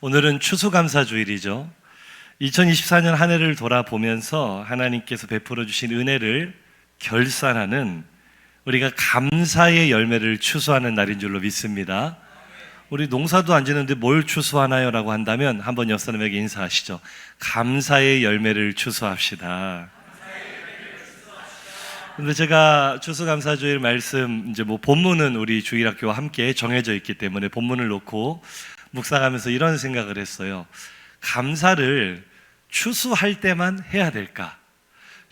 오늘은 추수감사주일이죠. 2024년 한 해를 돌아보면서 하나님께서 베풀어 주신 은혜를 결산하는, 우리가 감사의 열매를 추수하는 날인 줄로 믿습니다. 우리 농사도 안 지는데 뭘 추수하나요? 라고 한다면 한번 옆 사람에게 인사하시죠. 감사의 열매를 추수합시다. 근데 제가 추수감사주일 말씀, 본문은 우리 주일학교와 함께 정해져 있기 때문에 본문을 놓고 묵상하면서 이런 생각을 했어요. 감사를 추수할 때만 해야 될까?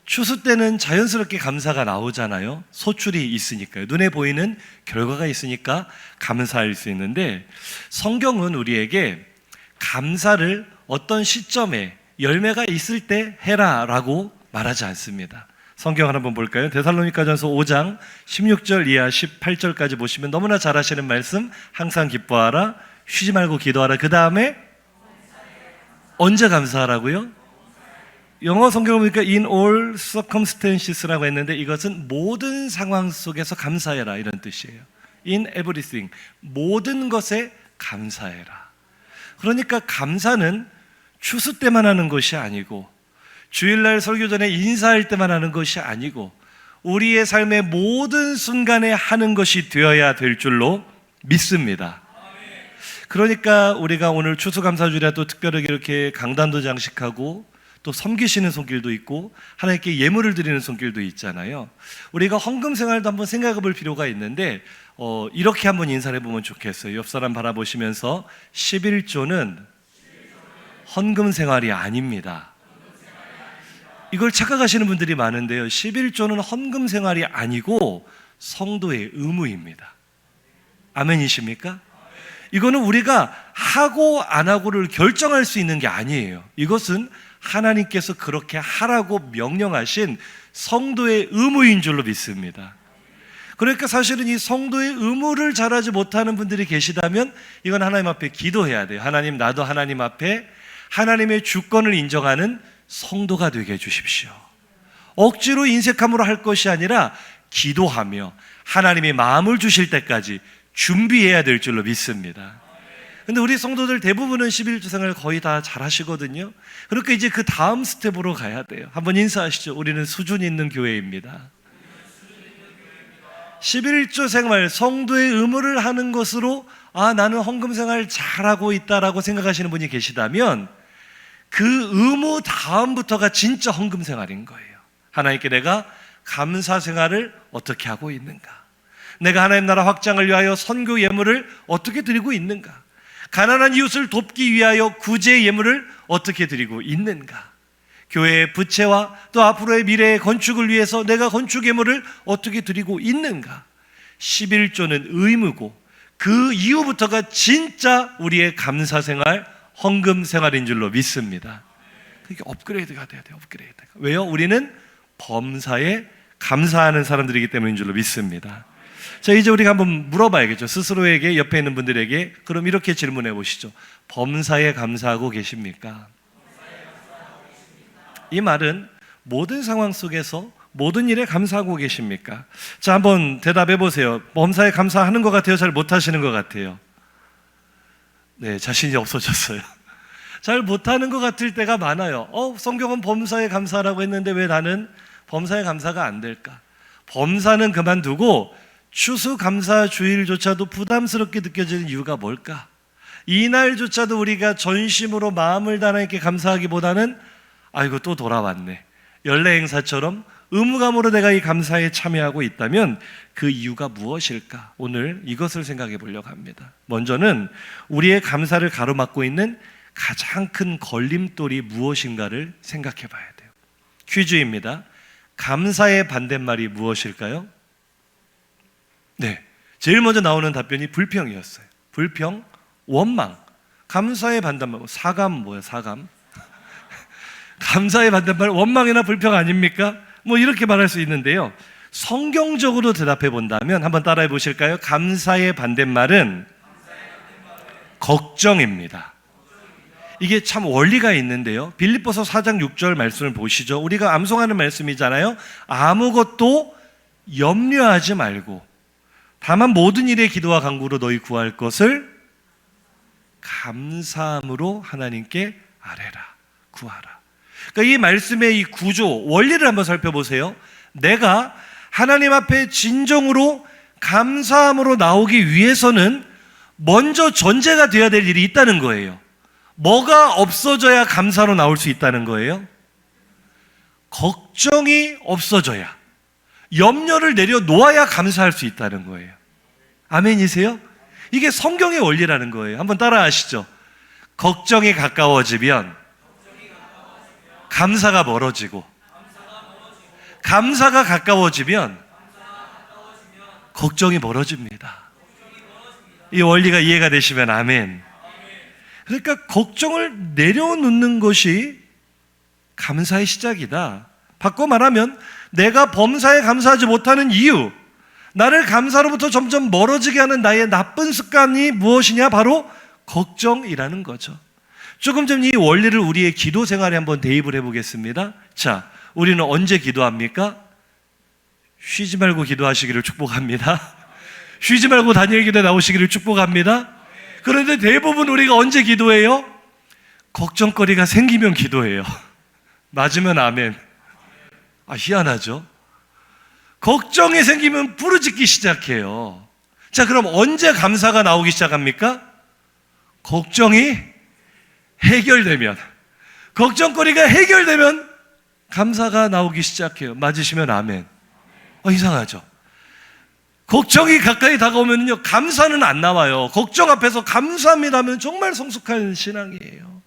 추수 때는 자연스럽게 감사가 나오잖아요. 소출이 있으니까요. 눈에 보이는 결과가 있으니까 감사할 수 있는데, 성경은 우리에게 감사를 어떤 시점에 열매가 있을 때 해라 라고 말하지 않습니다. 성경을 한번 볼까요? 데살로니가전서 5장 16절 이하 18절까지 보시면 너무나 잘 아시는 말씀, 항상 기뻐하라, 쉬지 말고 기도하라. 그 다음에 언제 감사하라고요? 영어 성경을 보니까 in all circumstances라고 했는데, 이것은 모든 상황 속에서 감사해라 이런 뜻이에요. in everything, 모든 것에 감사해라. 그러니까 감사는 추수 때만 하는 것이 아니고, 주일날 설교 전에 인사할 때만 하는 것이 아니고, 우리의 삶의 모든 순간에 하는 것이 되어야 될 줄로 믿습니다. 그러니까 우리가 오늘 추수감사주일에 또 특별하게 이렇게 강단도 장식하고 또 섬기시는 손길도 있고 하나님께 예물을 드리는 손길도 있잖아요. 우리가 헌금 생활도 한번 생각해 볼 필요가 있는데, 이렇게 한번 인사를 해보면 좋겠어요. 옆 사람 바라보시면서 11조는 헌금 생활이 아닙니다. 이걸 착각하시는 분들이 많은데요, 11조는 헌금 생활이 아니고 성도의 의무입니다. 아멘이십니까? 이거는 우리가 하고 안 하고를 결정할 수 있는 게 아니에요. 이것은 하나님께서 그렇게 하라고 명령하신 성도의 의무인 줄로 믿습니다. 그러니까 사실은 이 성도의 의무를 잘하지 못하는 분들이 계시다면 이건 하나님 앞에 기도해야 돼요. 하나님, 나도 하나님 앞에 하나님의 주권을 인정하는 성도가 되게 해주십시오. 억지로 인색함으로 할 것이 아니라 기도하며 하나님의 마음을 주실 때까지 준비해야 될 줄로 믿습니다. 근데 우리 성도들 대부분은 11조 생활 거의 다 잘 하시거든요. 그러니까 이제 그 다음 스텝으로 가야 돼요. 한번 인사하시죠. 우리는 수준 있는 교회입니다. 11조 생활, 성도의 의무를 하는 것으로 나는 헌금 생활 잘하고 있다라고 생각하시는 분이 계시다면 그 의무 다음부터가 진짜 헌금 생활인 거예요. 하나님께 내가 감사 생활을 어떻게 하고 있는가? 내가 하나님 나라 확장을 위하여 선교 예물을 어떻게 드리고 있는가? 가난한 이웃을 돕기 위하여 구제 예물을 어떻게 드리고 있는가? 교회의 부채와 또 앞으로의 미래의 건축을 위해서 내가 건축 예물을 어떻게 드리고 있는가? 11조는 의무고 그 이후부터가 진짜 우리의 감사 생활, 헌금 생활인 줄로 믿습니다. 그게 업그레이드가 돼야 돼요. 업그레이드가. 왜요? 우리는 범사에 감사하는 사람들이기 때문인 줄로 믿습니다. 자, 이제 우리가 한번 물어봐야겠죠. 스스로에게, 옆에 있는 분들에게. 그럼 이렇게 질문해 보시죠. 범사에 감사하고 계십니까? 이 말은 모든 상황 속에서 모든 일에 감사하고 계십니까? 자, 한번 대답해 보세요. 범사에 감사하는 것 같아요? 잘 못하시는 것 같아요? 네, 자신이 없어졌어요. 잘 못하는 것 같을 때가 많아요. 성경은 범사에 감사하라고 했는데 왜 나는 범사에 감사가 안 될까? 범사는 그만두고 추수감사주일조차도 부담스럽게 느껴지는 이유가 뭘까? 이날조차도 우리가 전심으로 마음을 다 하나님께 감사하기보다는 아이고 또 돌아왔네, 연례 행사처럼 의무감으로 내가 이 감사에 참여하고 있다면 그 이유가 무엇일까? 오늘 이것을 생각해 보려고 합니다. 먼저는 우리의 감사를 가로막고 있는 가장 큰 걸림돌이 무엇인가를 생각해 봐야 돼요. 퀴즈입니다. 감사의 반대말이 무엇일까요? 네, 제일 먼저 나오는 답변이 불평이었어요. 불평, 원망. 감사의 반대말, 사감 뭐예요? 사감. 감사의 반대말 원망이나 불평 아닙니까? 뭐 이렇게 말할 수 있는데요, 성경적으로 대답해 본다면 한번 따라해 보실까요? 감사의 반대말은 걱정입니다. 이게 참 원리가 있는데요, 빌립보서 4장 6절 말씀을 보시죠. 우리가 암송하는 말씀이잖아요. 아무것도 염려하지 말고 다만 모든 일에 기도와 간구로 너희 구할 것을 감사함으로 하나님께 아뢰라, 구하라. 그러니까 이 말씀의 이 구조, 원리를 한번 살펴보세요. 내가 하나님 앞에 진정으로 감사함으로 나오기 위해서는 먼저 전제가 되어야 될 일이 있다는 거예요. 뭐가 없어져야 감사로 나올 수 있다는 거예요? 걱정이 없어져야, 염려를 내려놓아야 감사할 수 있다는 거예요. 아멘이세요? 이게 성경의 원리라는 거예요. 한번 따라 하시죠. 걱정이 가까워지면 감사가 멀어지고, 감사가 가까워지면 걱정이 멀어집니다. 이 원리가 이해가 되시면 아멘. 그러니까 걱정을 내려놓는 것이 감사의 시작이다. 바꿔 말하면 내가 범사에 감사하지 못하는 이유, 나를 감사로부터 점점 멀어지게 하는 나의 나쁜 습관이 무엇이냐? 바로 걱정이라는 거죠. 조금 전 이 원리를 우리의 기도 생활에 한번 대입을 해보겠습니다. 자, 우리는 언제 기도합니까? 쉬지 말고 기도하시기를 축복합니다. 쉬지 말고 다니엘 기도에 나오시기를 축복합니다. 그런데 대부분 우리가 언제 기도해요? 걱정거리가 생기면 기도해요. 맞으면 아멘. 희한하죠? 걱정이 생기면 부르짖기 시작해요. 자, 그럼 언제 감사가 나오기 시작합니까? 걱정이 해결되면, 걱정거리가 해결되면 감사가 나오기 시작해요. 맞으시면 아멘. 이상하죠? 걱정이 가까이 다가오면요, 감사는 안 나와요. 걱정 앞에서 감사합니다 하면 정말 성숙한 신앙이에요.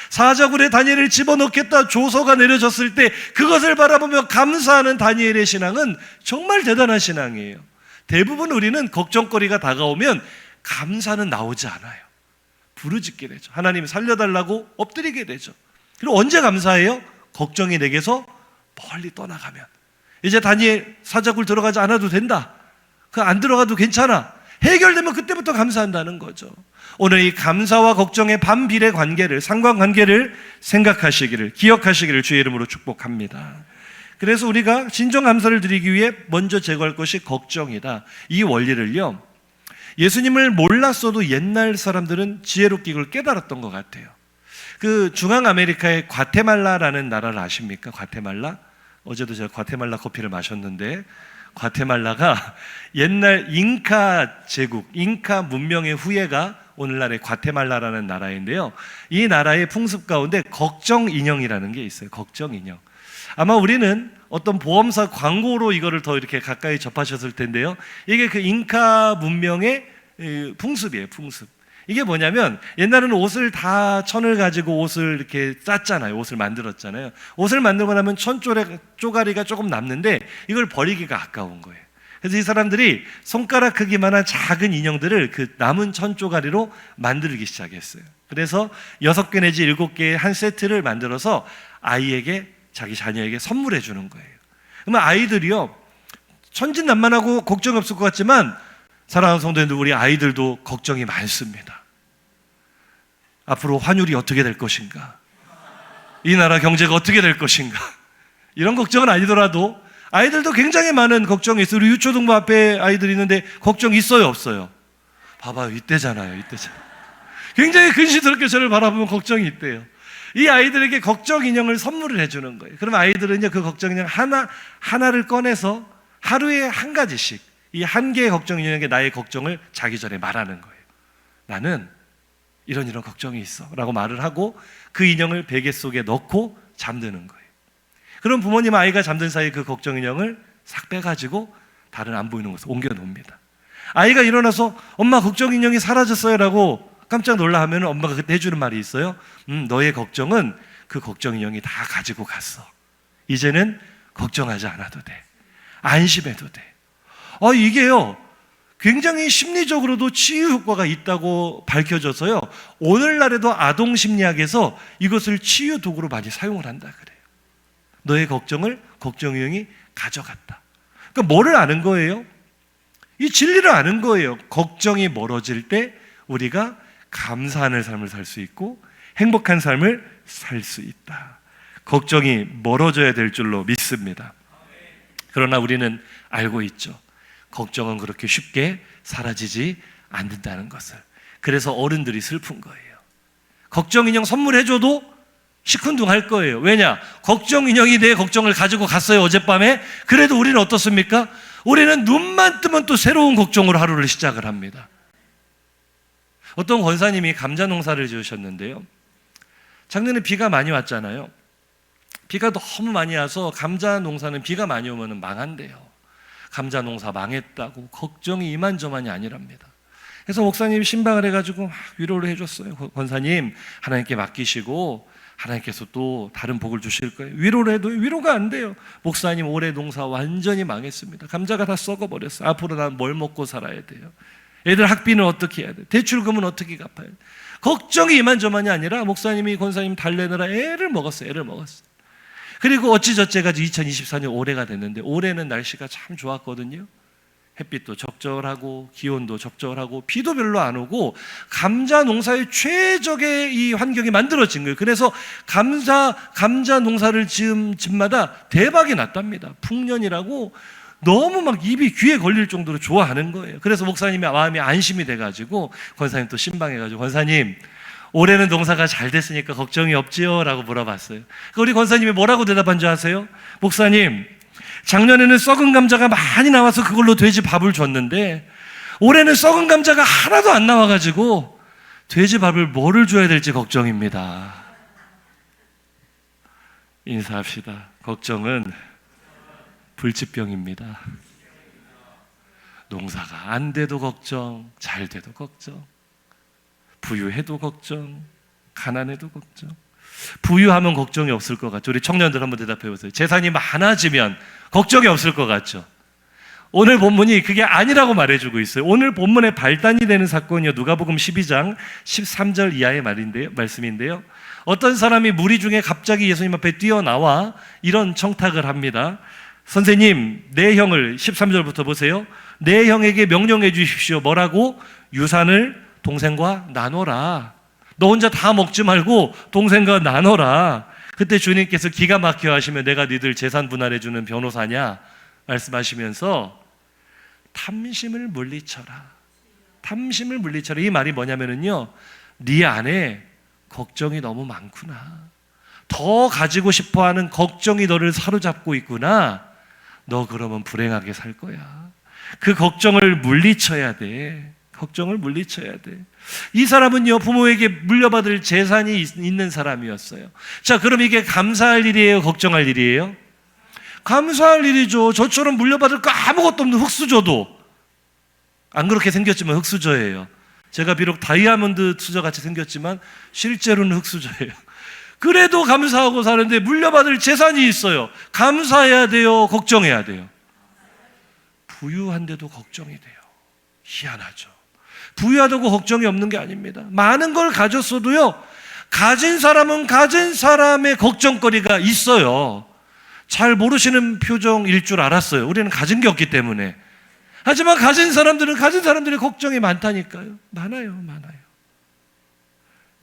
사자굴에 다니엘을 집어넣겠다 조서가 내려졌을 때 그것을 바라보며 감사하는 다니엘의 신앙은 정말 대단한 신앙이에요. 대부분 우리는 걱정거리가 다가오면 감사는 나오지 않아요. 부르짖게 되죠. 하나님 살려달라고 엎드리게 되죠. 그리고 언제 감사해요? 걱정이 내게서 멀리 떠나가면. 이제 다니엘 사자굴 들어가지 않아도 된다, 안 들어가도 괜찮아, 해결되면 그때부터 감사한다는 거죠. 오늘 이 감사와 걱정의 반비례 관계를, 상관관계를 생각하시기를, 기억하시기를 주의 이름으로 축복합니다. 그래서 우리가 진정 감사를 드리기 위해 먼저 제거할 것이 걱정이다. 이 원리를요, 예수님을 몰랐어도 옛날 사람들은 지혜롭게 이걸 깨달았던 것 같아요. 그 중앙 아메리카의 과테말라라는 나라를 아십니까? 과테말라? 어제도 제가 과테말라 커피를 마셨는데, 과테말라가 옛날 잉카 제국, 잉카 문명의 후예가 오늘날의 과테말라라는 나라인데요, 이 나라의 풍습 가운데 걱정 인형이라는 게 있어요. 걱정 인형. 아마 우리는 어떤 보험사 광고로 이거를 더 이렇게 가까이 접하셨을 텐데요, 이게 그 잉카 문명의 풍습이에요. 풍습. 이게 뭐냐면, 옛날에는 옷을 다 천을 가지고 옷을 이렇게 짰잖아요. 옷을 만들었잖아요. 옷을 만들고 나면 천 쪼가리가 조금 남는데 이걸 버리기가 아까운 거예요. 그래서 이 사람들이 손가락 크기만한 작은 인형들을 그 남은 천 쪼가리로 만들기 시작했어요. 그래서 6개 내지 7개의 한 세트를 만들어서 아이에게, 자기 자녀에게 선물해 주는 거예요. 그러면 아이들이요, 천진난만하고 걱정이 없을 것 같지만, 사랑하는 성도님들, 우리 아이들도 걱정이 많습니다. 앞으로 환율이 어떻게 될 것인가? 이 나라 경제가 어떻게 될 것인가? 이런 걱정은 아니더라도 아이들도 굉장히 많은 걱정이 있어요. 우리 유초등부 앞에 아이들이 있는데 걱정 있어요, 없어요? 봐봐요, 이때잖아요, 이때잖아요. 굉장히 근시스럽게 저를 바라보면 걱정이 있대요. 이 아이들에게 걱정 인형을 선물을 해주는 거예요. 그러면 아이들은요, 그 걱정 인형 하나를 꺼내서 하루에 한 가지씩, 이 한 개의 걱정 인형에게 나의 걱정을 자기 전에 말하는 거예요. 나는 이런 걱정이 있어 라고 말을 하고 그 인형을 베개 속에 넣고 잠드는 거예요. 그럼 부모님 아이가 잠든 사이에 그 걱정 인형을 싹 빼가지고 다른 안 보이는 곳에 옮겨 놓습니다. 아이가 일어나서 엄마 걱정 인형이 사라졌어요 라고 깜짝 놀라 하면 엄마가 그때 해주는 말이 있어요. 너의 걱정은 그 걱정 인형이 다 가지고 갔어. 이제는 걱정하지 않아도 돼. 안심해도 돼. 이게요, 굉장히 심리적으로도 치유 효과가 있다고 밝혀져서요, 오늘날에도 아동 심리학에서 이것을 치유 도구로 많이 사용을 한다 그래요. 너의 걱정을 걱정 인형이 가져갔다. 그러니까 뭐를 아는 거예요? 이 진리를 아는 거예요. 걱정이 멀어질 때 우리가 감사하는 삶을 살 수 있고 행복한 삶을 살 수 있다. 걱정이 멀어져야 될 줄로 믿습니다. 그러나 우리는 알고 있죠. 걱정은 그렇게 쉽게 사라지지 않는다는 것을. 그래서 어른들이 슬픈 거예요. 걱정 인형 선물해줘도 시큰둥할 거예요. 왜냐? 걱정 인형이 내 걱정을 가지고 갔어요, 어젯밤에. 그래도 우리는 어떻습니까? 우리는 눈만 뜨면 또 새로운 걱정으로 하루를 시작을 합니다. 어떤 권사님이 감자 농사를 지으셨는데요, 작년에 비가 많이 왔잖아요. 비가 너무 많이 와서 감자 농사는 비가 많이 오면 망한대요. 감자 농사 망했다고 걱정이 이만저만이 아니랍니다. 그래서 목사님이 신방을 해가지고 막 위로를 해줬어요. 권사님, 하나님께 맡기시고 하나님께서 또 다른 복을 주실 거예요. 위로를 해도 위로가 안 돼요. 목사님, 올해 농사 완전히 망했습니다. 감자가 다 썩어버렸어요. 앞으로 난 뭘 먹고 살아야 돼요? 애들 학비는 어떻게 해야 돼요? 대출금은 어떻게 갚아야 돼요? 걱정이 이만저만이 아니라 목사님이 권사님 달래느라 애를 먹었어요. 그리고 어찌저찌가 2024년 올해가 됐는데, 올해는 날씨가 참 좋았거든요. 햇빛도 적절하고 기온도 적절하고 비도 별로 안 오고 감자 농사의 최적의 이 환경이 만들어진 거예요. 그래서 감자 농사를 지은 집마다 대박이 났답니다. 풍년이라고 너무 막 입이 귀에 걸릴 정도로 좋아하는 거예요. 그래서 목사님이 마음이 안심이 돼가지고 권사님 또 신방해가지고, 권사님, 올해는 농사가 잘 됐으니까 걱정이 없지요? 라고 물어봤어요. 우리 권사님이 뭐라고 대답한 줄 아세요? 목사님, 작년에는 썩은 감자가 많이 나와서 그걸로 돼지 밥을 줬는데 올해는 썩은 감자가 하나도 안 나와가지고 돼지 밥을 뭐를 줘야 될지 걱정입니다. 인사합시다. 걱정은 불치병입니다. 농사가 안 돼도 걱정, 잘 돼도 걱정, 부유해도 걱정, 가난해도 걱정. 부유하면 걱정이 없을 것 같죠? 우리 청년들 한번 대답해 보세요. 재산이 많아지면 걱정이 없을 것 같죠? 오늘 본문이 그게 아니라고 말해주고 있어요. 오늘 본문의 발단이 되는 사건이요, 누가복음 12장 13절 이하의 말씀인데요, 어떤 사람이 무리 중에 갑자기 예수님 앞에 뛰어나와 이런 청탁을 합니다. 선생님, 내 형을, 13절부터 보세요. 내 형에게 명령해 주십시오. 뭐라고? 유산을 동생과 나눠라. 너 혼자 다 먹지 말고 동생과 나눠라. 그때 주님께서 기가 막혀 하시면, 내가 니들 재산 분할해 주는 변호사냐 말씀하시면서 탐심을 물리쳐라. 탐심을 물리쳐라. 이 말이 뭐냐면요, 네 안에 걱정이 너무 많구나. 더 가지고 싶어하는 걱정이 너를 사로잡고 있구나. 너 그러면 불행하게 살 거야. 그 걱정을 물리쳐야 돼. 걱정을 물리쳐야 돼. 이 사람은요, 부모에게 물려받을 재산이 있는 사람이었어요. 자, 그럼 이게 감사할 일이에요? 걱정할 일이에요? 감사할 일이죠. 저처럼 물려받을 거 아무것도 없는 흙수저도, 안 그렇게 생겼지만 흙수저예요. 제가 비록 다이아몬드 수저같이 생겼지만 실제로는 흙수저예요. 그래도 감사하고 사는데 물려받을 재산이 있어요. 감사해야 돼요? 걱정해야 돼요? 부유한데도 걱정이 돼요. 희한하죠. 부유하다고 걱정이 없는 게 아닙니다. 많은 걸 가졌어도요, 가진 사람은 가진 사람의 걱정거리가 있어요. 잘 모르시는 표정일 줄 알았어요. 우리는 가진 게 없기 때문에. 하지만 가진 사람들은 가진 사람들의 걱정이 많다니까요. 많아요.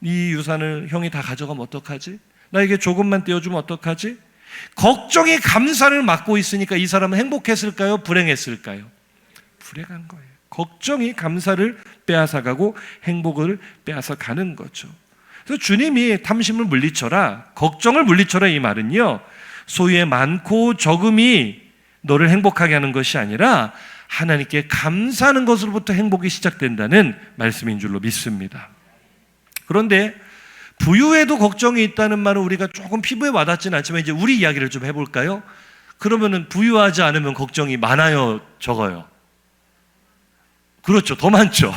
이 유산을 형이 다 가져가면 어떡하지? 나에게 조금만 떼어주면 어떡하지? 걱정이 감사를 막고 있으니까 이 사람은 행복했을까요? 불행했을까요? 불행한 거예요. 걱정이 감사를 빼앗아가고 행복을 빼앗아가는 거죠. 그래서 주님이 탐심을 물리쳐라, 걱정을 물리쳐라, 이 말은요, 소유의 많고 적음이 너를 행복하게 하는 것이 아니라 하나님께 감사하는 것으로부터 행복이 시작된다는 말씀인 줄로 믿습니다. 그런데 부유에도 걱정이 있다는 말은 우리가 조금 피부에 와닿지는 않지만, 이제 우리 이야기를 좀 해볼까요? 그러면은 부유하지 않으면 걱정이 많아요, 적어요? 그렇죠, 더 많죠.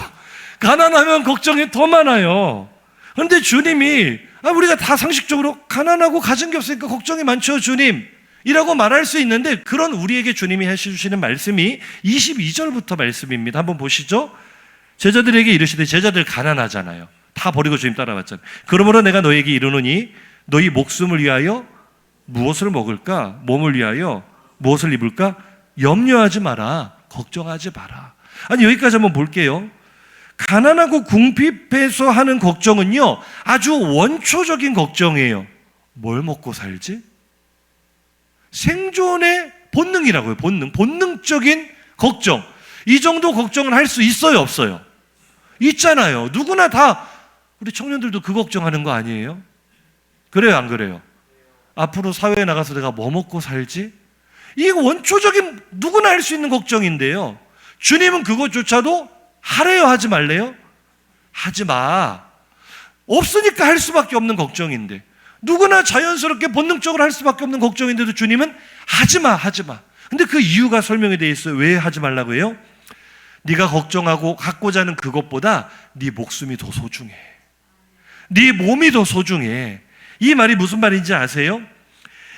가난하면 걱정이 더 많아요. 그런데 주님이, 우리가 다 상식적으로 가난하고 가진 게 없으니까 걱정이 많죠, 주님 이라고 말할 수 있는데, 그런 우리에게 주님이 해주시는 말씀이 22절부터 말씀입니다. 한번 보시죠. 제자들에게 이르시되, 제자들 가난하잖아요. 다 버리고 주님 따라왔잖아요. 그러므로 내가 너에게 이르노니 너희 목숨을 위하여 무엇을 먹을까? 몸을 위하여 무엇을 입을까? 염려하지 마라. 걱정하지 마라. 아니, 여기까지 한번 볼게요. 가난하고 궁핍해서 하는 걱정은요, 아주 원초적인 걱정이에요. 뭘 먹고 살지? 생존의 본능이라고요. 본능적인 걱정. 이 정도 걱정을 할 수 있어요, 없어요? 있잖아요. 누구나 다, 우리 청년들도 그 걱정하는 거 아니에요? 그래요, 안 그래요? 앞으로 사회에 나가서 내가 뭐 먹고 살지? 이게 원초적인 누구나 할 수 있는 걱정인데요. 주님은 그것조차도 하래요, 하지 말래요? 하지 마. 없으니까 할 수밖에 없는 걱정인데, 누구나 자연스럽게 본능적으로 할 수밖에 없는 걱정인데도 주님은 하지 마, 하지 마. 근데 그 이유가 설명이 되어 있어요. 왜 하지 말라고 해요? 네가 걱정하고 갖고자 하는 그것보다 네 목숨이 더 소중해. 네 몸이 더 소중해. 이 말이 무슨 말인지 아세요?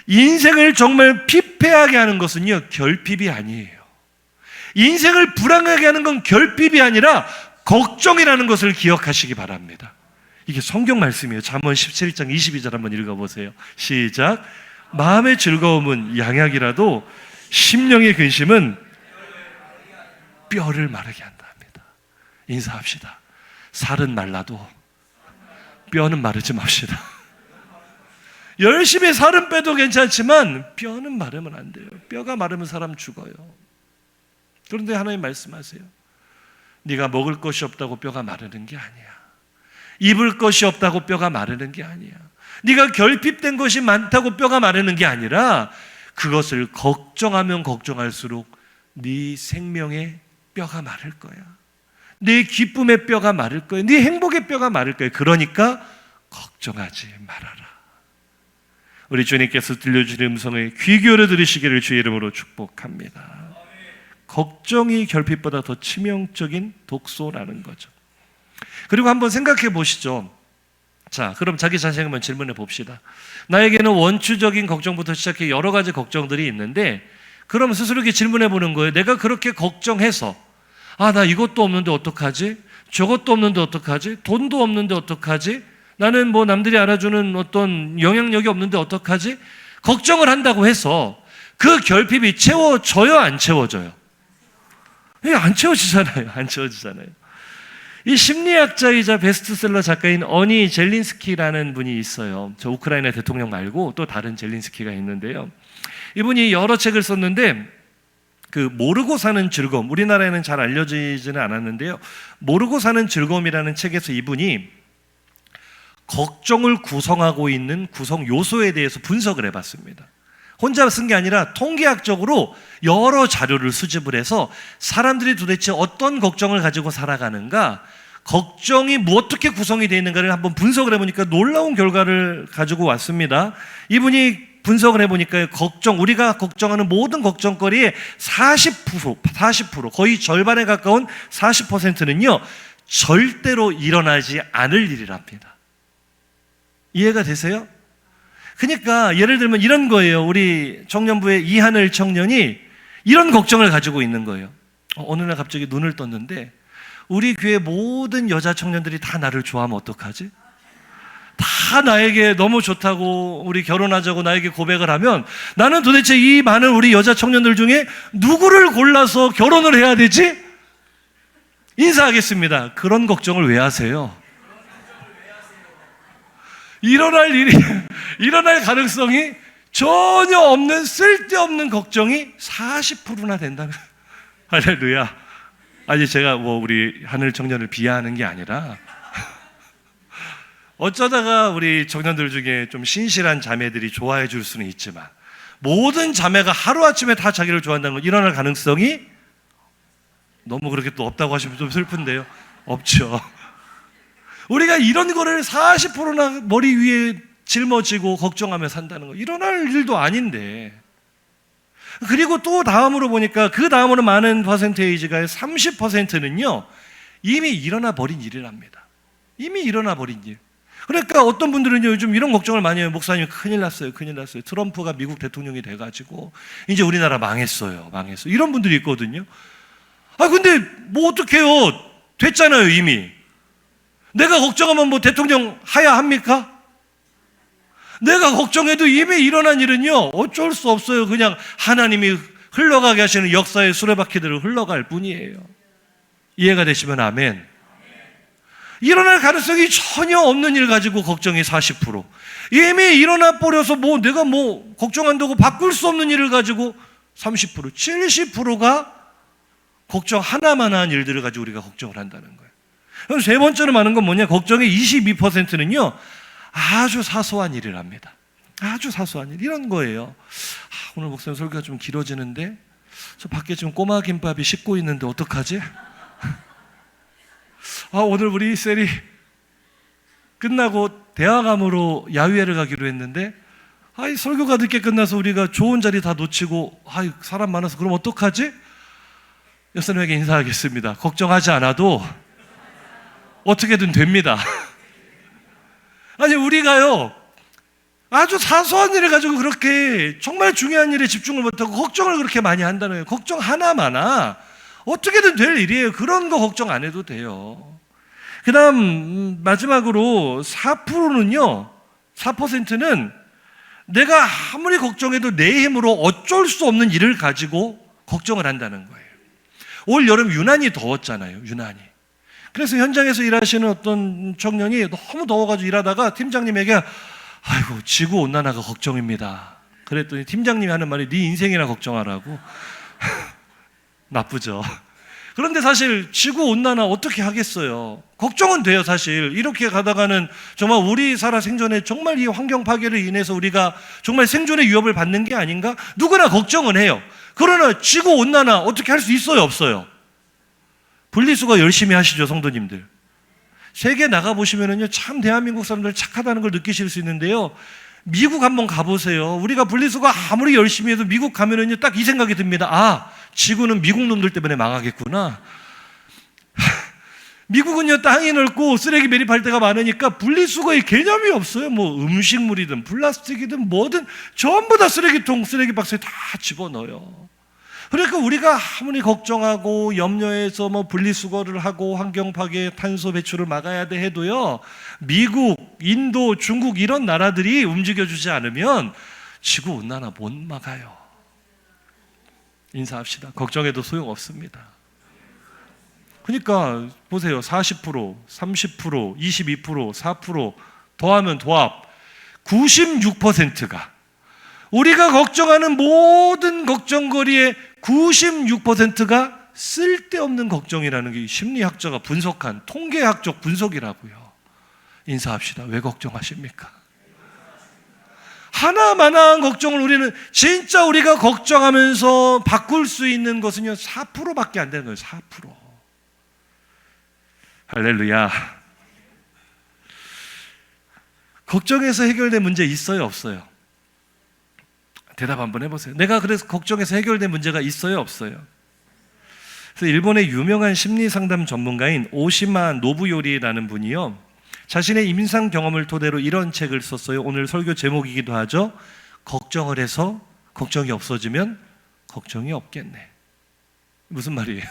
인생을 정말 피폐하게 하는 것은요, 결핍이 아니에요. 인생을 불안하게 하는 건 결핍이 아니라 걱정이라는 것을 기억하시기 바랍니다. 이게 성경 말씀이에요. 잠언 17장 22절 한번 읽어보세요. 시작. 마음의 즐거움은 양약이라도 심령의 근심은 뼈를 마르게 한다 합니다. 인사합시다. 살은 말라도 뼈는 마르지 맙시다. 열심히 살은 빼도 괜찮지만 뼈는 마르면 안 돼요. 뼈가 마르면 사람 죽어요. 그런데 하나님 말씀하세요. 네가 먹을 것이 없다고 뼈가 마르는 게 아니야. 입을 것이 없다고 뼈가 마르는 게 아니야. 네가 결핍된 것이 많다고 뼈가 마르는 게 아니라 그것을 걱정하면 걱정할수록 네 생명의 뼈가 마를 거야. 네 기쁨의 뼈가 마를 거야. 네 행복의 뼈가 마를 거야. 그러니까 걱정하지 말아라. 우리 주님께서 들려주신 음성에 귀 기울여 들으시기를 주의 이름으로 축복합니다. 걱정이 결핍보다 더 치명적인 독소라는 거죠. 그리고 한번 생각해 보시죠. 자, 그럼 자기 자신에게 한번 질문해 봅시다. 나에게는 원초적인 걱정부터 시작해 여러 가지 걱정들이 있는데, 그럼 스스로에게 질문해 보는 거예요. 내가 그렇게 걱정해서 나 이것도 없는데 어떡하지? 저것도 없는데 어떡하지? 돈도 없는데 어떡하지? 나는 뭐 남들이 알아주는 어떤 영향력이 없는데 어떡하지? 걱정을 한다고 해서 그 결핍이 채워져요, 안 채워져요? 안 채워지잖아요. 안 채워지잖아요. 이 심리학자이자 베스트셀러 작가인 어니 젤린스키라는 분이 있어요. 저 우크라이나 대통령 말고 또 다른 젤린스키가 있는데요. 이분이 여러 책을 썼는데, 그 모르고 사는 즐거움, 우리나라에는 잘 알려지지는 않았는데요. 모르고 사는 즐거움이라는 책에서 이분이 걱정을 구성하고 있는 구성 요소에 대해서 분석을 해봤습니다. 혼자 쓴 게 아니라 통계학적으로 여러 자료를 수집을 해서 사람들이 도대체 어떤 걱정을 가지고 살아가는가, 걱정이 어떻게 구성이 되어 있는가를 한번 분석을 해보니까 놀라운 결과를 가지고 왔습니다. 이분이 분석을 해보니까 우리가 걱정하는 모든 걱정거리의 40%, 거의 절반에 가까운 40%는요 절대로 일어나지 않을 일이랍니다. 이해가 되세요? 그러니까 예를 들면 이런 거예요. 우리 청년부의 이하늘 청년이 이런 걱정을 가지고 있는 거예요. 어느 날 갑자기 눈을 떴는데 우리 교회 모든 여자 청년들이 다 나를 좋아하면 어떡하지? 다 나에게 너무 좋다고, 우리 결혼하자고 나에게 고백을 하면 나는 도대체 이 많은 우리 여자 청년들 중에 누구를 골라서 결혼을 해야 되지? 인사하겠습니다. 그런 걱정을 왜 하세요? 일어날 가능성이 전혀 없는 쓸데없는 걱정이 40%나 된다면 할렐루야. 아니 제가 우리 하늘 청년을 비하하는 게 아니라 어쩌다가 우리 청년들 중에 좀 신실한 자매들이 좋아해 줄 수는 있지만 모든 자매가 하루아침에 다 자기를 좋아한다는 건 일어날 가능성이 너무 그렇게 또 없다고 하시면 좀 슬픈데요. 없죠. 우리가 이런 거를 40%나 머리 위에 짊어지고 걱정하며 산다는 거 일어날 일도 아닌데, 그리고 또 다음으로 보니까 그 다음으로 많은 퍼센테이지가 30%는요 이미 일어나 버린 일이랍니다. 이미 일어나 버린 일. 그러니까 어떤 분들은 요즘 이런 걱정을 많이 해요. 목사님 큰일 났어요. 트럼프가 미국 대통령이 돼가지고 이제 우리나라 망했어요. 이런 분들이 있거든요. 근데 뭐 어떡해요. 됐잖아요 이미. 내가 걱정하면 대통령 하야 합니까? 내가 걱정해도 이미 일어난 일은요 어쩔 수 없어요. 그냥 하나님이 흘러가게 하시는 역사의 수레바퀴들을 흘러갈 뿐이에요. 이해가 되시면 아멘. 일어날 가능성이 전혀 없는 일 가지고 걱정이 40%, 이미 일어나 버려서 내가 걱정한다고 바꿀 수 없는 일을 가지고 30%, 70%가 걱정 하나만 한 일들을 가지고 우리가 걱정을 한다는 거예요. 그럼 세 번째로 많은 건 뭐냐? 걱정의 22%는요, 아주 사소한 일이랍니다. 아주 사소한 일, 이런 거예요. 오늘 목사님 설교가 좀 길어지는데, 저 밖에 지금 꼬마 김밥이 씻고 있는데 어떡하지? 오늘 우리 셀이 끝나고 대화감으로 야유회를 가기로 했는데, 이 설교가 늦게 끝나서 우리가 좋은 자리 다 놓치고, 사람 많아서 그럼 어떡하지? 여사님에게 인사하겠습니다. 걱정하지 않아도 어떻게든 됩니다. 아니, 우리가요, 아주 사소한 일을 가지고 그렇게 정말 중요한 일에 집중을 못하고 걱정을 그렇게 많이 한다는 거예요. 걱정 하나마나 어떻게든 될 일이에요. 그런 거 걱정 안 해도 돼요. 그 다음 마지막으로 4%는요, 4%는 내가 아무리 걱정해도 내 힘으로 어쩔 수 없는 일을 가지고 걱정을 한다는 거예요. 올 여름 유난히 더웠잖아요. 유난히. 그래서 현장에서 일하시는 어떤 청년이 너무 더워가지고 일하다가 팀장님에게 아이고, 지구온난화가 걱정입니다. 그랬더니 팀장님이 하는 말이 네 인생이나 걱정하라고. 나쁘죠. 그런데 사실 지구온난화 어떻게 하겠어요? 걱정은 돼요. 사실 이렇게 가다가는 정말 우리 살아 생존에 정말 이 환경 파괴로 인해서 우리가 정말 생존의 위협을 받는 게 아닌가? 누구나 걱정은 해요. 그러나 지구온난화 어떻게 할 수 있어요? 없어요? 분리수거 열심히 하시죠, 성도님들. 세계 나가보시면은요, 참 대한민국 사람들 착하다는 걸 느끼실 수 있는데요, 미국 한번 가보세요. 우리가 분리수거 아무리 열심히 해도 미국 가면은요, 딱 이 생각이 듭니다. 지구는 미국 놈들 때문에 망하겠구나. 미국은요, 땅이 넓고 쓰레기 매립할 데가 많으니까 분리수거의 개념이 없어요. 뭐 음식물이든 플라스틱이든 뭐든 전부 다 쓰레기통, 쓰레기 박스에 다 집어넣어요. 그러니까 우리가 아무리 걱정하고 염려해서 뭐 분리수거를 하고 환경 파괴, 탄소 배출을 막아야 돼 해도요, 미국, 인도, 중국 이런 나라들이 움직여주지 않으면 지구온난화 못 막아요. 인사합시다. 걱정해도 소용없습니다. 그러니까 보세요. 40%, 30%, 22%, 4% 더하면 도합 96%가 우리가 걱정하는 모든 걱정거리의 96%가 쓸데없는 걱정이라는 게 심리학자가 분석한 통계학적 분석이라고요. 인사합시다. 왜 걱정하십니까? 하나만한 걱정을 우리는 진짜 우리가 걱정하면서 바꿀 수 있는 것은요 4%밖에 안 되는 거예요. 4%. 할렐루야. 걱정해서 해결된 문제 있어요, 없어요? 대답 한번 해보세요. 내가 그래서 걱정해서 해결된 문제가 있어요, 없어요? 그래서 일본의 유명한 심리상담 전문가인 오시마 노부요리라는 분이요, 자신의 임상 경험을 토대로 이런 책을 썼어요. 오늘 설교 제목이기도 하죠. 걱정을 해서 걱정이 없어지면 걱정이 없겠네. 무슨 말이에요?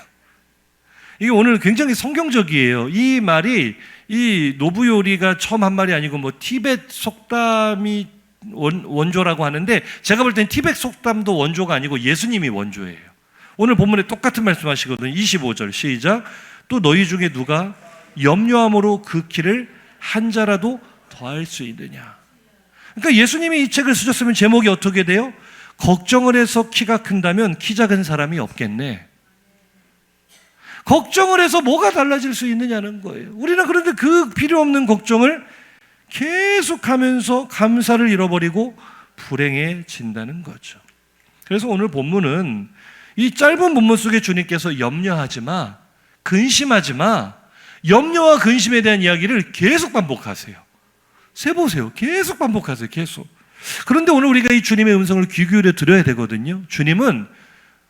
이게 오늘 굉장히 성경적이에요. 이 말이 이 노부요리가 처음 한 말이 아니고 뭐 티벳 속담이 원조라고 하는데, 제가 볼 땐 티벳 속담도 원조가 아니고 예수님이 원조예요. 오늘 본문에 똑같은 말씀하시거든요. 25절 시작. 또 너희 중에 누가 염려함으로 그 키를 한 자라도 더할 수 있느냐. 그러니까 예수님이 이 책을 쓰셨으면 제목이 어떻게 돼요? 걱정을 해서 키가 큰다면 키 작은 사람이 없겠네. 걱정을 해서 뭐가 달라질 수 있느냐는 거예요. 우리는 그런데 그 필요 없는 걱정을 계속하면서 감사를 잃어버리고 불행해진다는 거죠. 그래서 오늘 본문은 이 짧은 본문 속에 주님께서 염려하지 마, 근심하지 마, 염려와 근심에 대한 이야기를 계속 반복하세요. 세보세요. 계속 반복하세요. 계속. 그런데 오늘 우리가 이 주님의 음성을 귀 기울여 들어야 되거든요. 주님은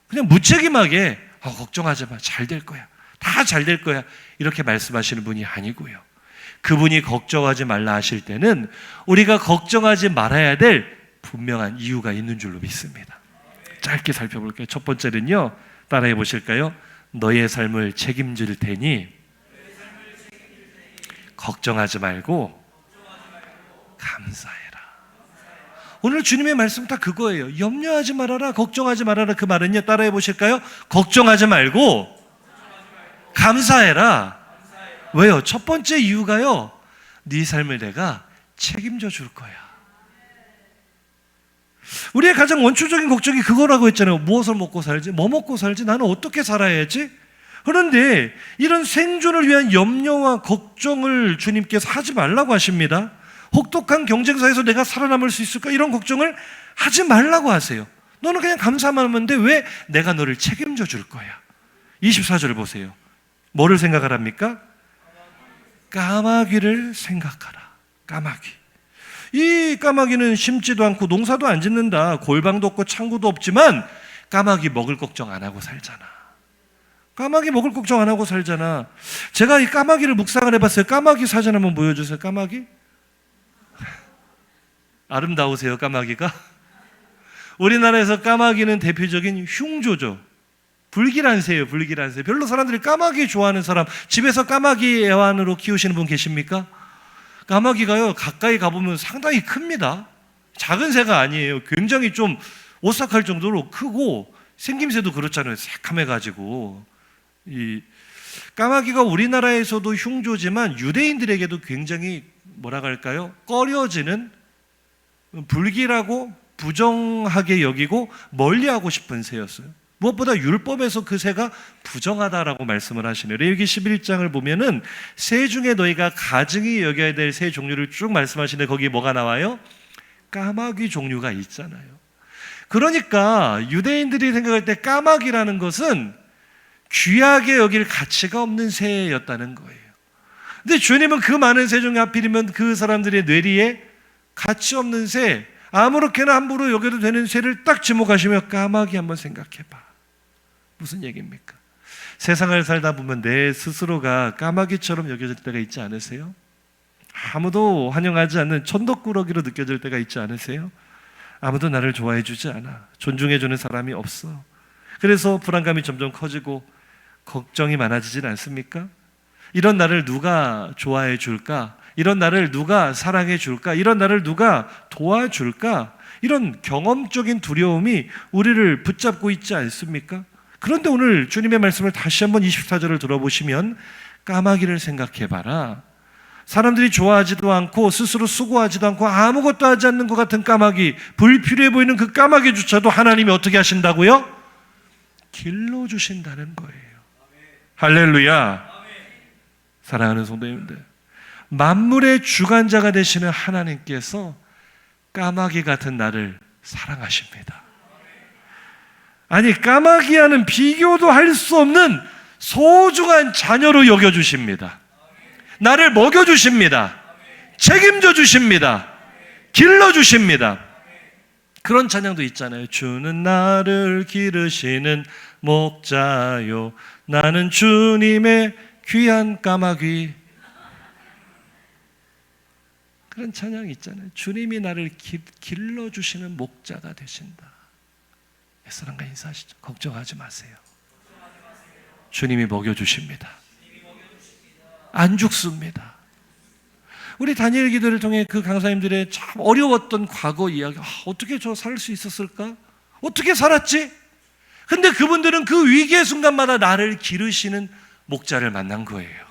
그냥 무책임하게 걱정하지 마, 잘 될 거야, 다 잘 될 거야, 이렇게 말씀하시는 분이 아니고요. 그분이 걱정하지 말라 하실 때는 우리가 걱정하지 말아야 될 분명한 이유가 있는 줄로 믿습니다. 짧게 살펴볼게요. 첫 번째는요, 따라해 보실까요? 너의 삶을 책임질 테니 걱정하지 말고 감사해라. 오늘 주님의 말씀 다 그거예요. 염려하지 말아라, 걱정하지 말아라. 그 말은요, 따라해 보실까요? 걱정하지 말고 감사해라. 왜요? 첫 번째 이유가요, 네 삶을 내가 책임져 줄 거야. 우리의 가장 원초적인 걱정이 그거라고 했잖아요. 무엇을 먹고 살지? 뭐 먹고 살지? 나는 어떻게 살아야지? 그런데 이런 생존을 위한 염려와 걱정을 주님께서 하지 말라고 하십니다. 혹독한 경쟁사에서 내가 살아남을 수 있을까? 이런 걱정을 하지 말라고 하세요. 너는 그냥 감사만 하면 돼. 왜? 내가 너를 책임져 줄 거야. 24절 보세요. 뭐를 생각하랍니까? 까마귀를 생각하라. 까마귀. 이 까마귀는 심지도 않고 농사도 안 짓는다. 골방도 없고 창고도 없지만 까마귀 먹을 걱정 안 하고 살잖아. 까마귀 먹을 걱정 안 하고 살잖아. 제가 이 까마귀를 묵상을 해봤어요. 까마귀 사진 한번 보여주세요. 까마귀. 아름다우세요, 까마귀가? 우리나라에서 까마귀는 대표적인 흉조죠. 불길한 새예요, 불길한 새. 별로 사람들이 까마귀 좋아하는 사람, 집에서 까마귀 애완으로 키우시는 분 계십니까? 까마귀가요, 가까이 가보면 상당히 큽니다. 작은 새가 아니에요. 굉장히 좀 오싹할 정도로 크고, 생김새도 그렇잖아요. 새카매가지고. 이 까마귀가 우리나라에서도 흉조지만 유대인들에게도 굉장히 뭐라 할까요? 꺼려지는, 불길하고 부정하게 여기고 멀리하고 싶은 새였어요. 무엇보다 율법에서 그 새가 부정하다라고 말씀을 하시네요. 레위기 11장을 보면은 새 중에 너희가 가증히 여겨야 될 새 종류를 쭉 말씀하시는데 거기에 뭐가 나와요? 까마귀 종류가 있잖아요. 그러니까 유대인들이 생각할 때 까마귀라는 것은 귀하게 여길 가치가 없는 새였다는 거예요. 근데 주님은 그 많은 새 중에 하필이면 그 사람들의 뇌리에 가치 없는 새, 아무렇게나 함부로 여겨도 되는 새를 딱 지목하시며 까마귀 한번 생각해봐. 무슨 얘기입니까? 세상을 살다 보면 내 스스로가 까마귀처럼 여겨질 때가 있지 않으세요? 아무도 환영하지 않는 천덕꾸러기로 느껴질 때가 있지 않으세요? 아무도 나를 좋아해 주지 않아. 존중해 주는 사람이 없어. 그래서 불안감이 점점 커지고 걱정이 많아지진 않습니까? 이런 나를 누가 좋아해 줄까? 이런 나를 누가 사랑해 줄까? 이런 나를 누가 도와줄까? 이런 경험적인 두려움이 우리를 붙잡고 있지 않습니까? 그런데 오늘 주님의 말씀을 다시 한번 24절을 들어보시면 까마귀를 생각해봐라. 사람들이 좋아하지도 않고 스스로 수고하지도 않고 아무것도 하지 않는 것 같은 까마귀, 불필요해 보이는 그 까마귀조차도 하나님이 어떻게 하신다고요? 길러주신다는 거예요. 할렐루야. 사랑하는 성도님들, 만물의 주관자가 되시는 하나님께서 까마귀 같은 나를 사랑하십니다. 아니, 까마귀와는 비교도 할 수 없는 소중한 자녀로 여겨주십니다. 나를 먹여주십니다. 책임져 주십니다. 길러주십니다. 그런 찬양도 있잖아요. 주는 나를 기르시는 목자요, 나는 주님의 귀한 까마귀. 그런 찬양이 있잖아요. 주님이 나를 길러주시는 목자가 되신다. 사랑과 인사하시죠. 걱정하지 마세요. 주님이 먹여주십니다. 안 죽습니다. 우리 다니엘 기도를 통해 그 강사님들의 참 어려웠던 과거 이야기, 어떻게 저 살 수 있었을까? 어떻게 살았지? 근데 그분들은 그 위기의 순간마다 나를 기르시는 목자를 만난 거예요.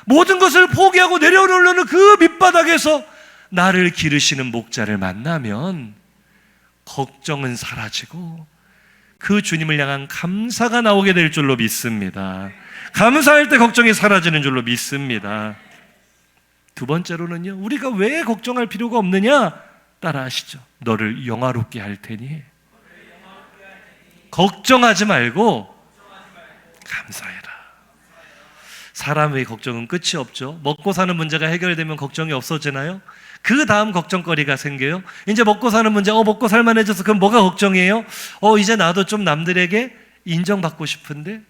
모든 것을 포기하고 내려오려는 그 밑바닥에서 나를 기르시는 목자를 만나면 걱정은 사라지고 그 주님을 향한 감사가 나오게 될 줄로 믿습니다. 감사할 때 걱정이 사라지는 줄로 믿습니다. 두 번째로는요, 우리가 왜 걱정할 필요가 없느냐? 따라하시죠. 너를 영화롭게 할 테니 걱정하지 말고 감사해라. 사람의 걱정은 끝이 없죠. 먹고 사는 문제가 해결되면 걱정이 없어지나요? 그 다음 걱정거리가 생겨요. 이제 먹고 사는 문제, 먹고 살만해져서 그럼 뭐가 걱정이에요? 이제 나도 좀 남들에게 인정받고 싶은데,